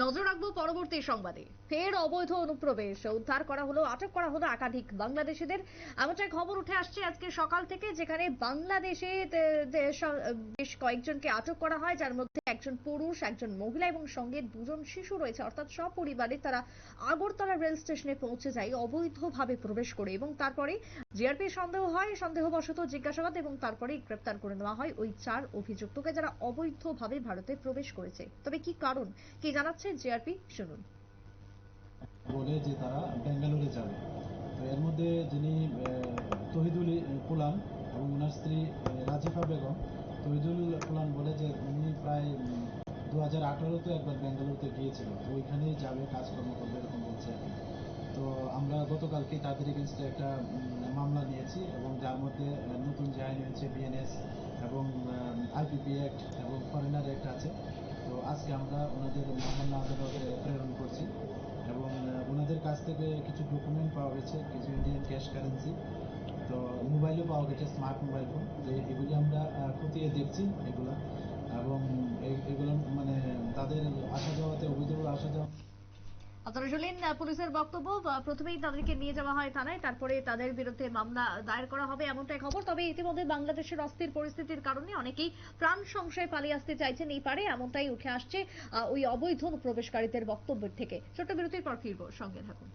নজর রাখবো পরবর্তী সংবাদে। ফের অবৈধ অনুপ্রবেশ, উদ্ধার করা হলো, আটক করা হলো একাধিক বাংলাদেশিদের। এমনটাই খবর উঠে আসছে আজকে সকাল থেকে, যেখানে বাংলাদেশে বেশ কয়েকজনকে আটক করা হয়, যার মধ্যে একজন পুরুষ, একজন মহিলা এবং সঙ্গে দুজন শিশু রয়েছে। অর্থাৎ সপরিবারে তারা আগরতলা রেল স্টেশনে পৌঁছে যায় অবৈধভাবে প্রবেশ করে, এবং তারপরে জিআরপি সন্দেহ হয়, সন্দেহবশত জিজ্ঞাসাবাদ এবং তারপরে গ্রেপ্তার করে নেওয়া হয় ওই 4 অভিযুক্তকে, যারা অবৈধভাবে ভারতে প্রবেশ করেছে। তবে কি কারণ, কি জানাচ্ছে জিআরপি, শুনুন। বলে যে তারা ব্যাঙ্গালোরে যাবে। তো এর মধ্যে যিনি তহিদুল কুলান এবং ওনার স্ত্রী রাজিফা বেগম, তহিদুল কুলান বলে যে উনি প্রায় 2018-তে একবার ব্যাঙ্গালোরতে গিয়েছিল, তো ওইখানেই যাবে, কাজকর্ম করবে, এরকম বলছে আর কি। তো আমরা গতকালকে তাদের এগেনস্টে একটা মামলা নিয়েছি, এবং যার মধ্যে নতুন যে আইন হয়েছে বিএনএস এবং আইপিপি অ্যাক্ট এবং ফরেনার অ্যাক্ট আছে। তো আজকে আমরা ওনাদের মহামান্য আদালতে প্রেরণ করছি, এবং ওনাদের কাছ থেকে কিছু ডকুমেন্ট পাওয়া গেছে, কিছু ইন্ডিয়ান ক্যাশ কারেন্সি, তো মোবাইলও পাওয়া গেছে, স্মার্ট মোবাইল ফোন। তো এগুলি আমরা খতিয়ে দেখছি এগুলা, এবং এগুলো মানে তাদের আসা যাওয়াতে, অবৈধভাবে আসা যাওয়া। আপনারা শুনলেন পুলিশের বক্তব্য। প্রথমেই তাদেরকে নিয়ে যাওয়া হয় থানায়, তারপরে তাদের বিরুদ্ধে মামলা দায়ের করা হবে, এমনটাই খবর। তবে ইতিমধ্যে বাংলাদেশের অস্থির পরিস্থিতির কারণে অনেকেই প্রাণ সংশয়ে পালিয়ে আসতে চাইছেন এই পারে, এমনটাই উঠে আসছে ওই অবৈধ প্রবেশকারীদের বক্তব্যের থেকে। ছোট্ট বিরতির পর ফিরবো, সঙ্গে থাকুন।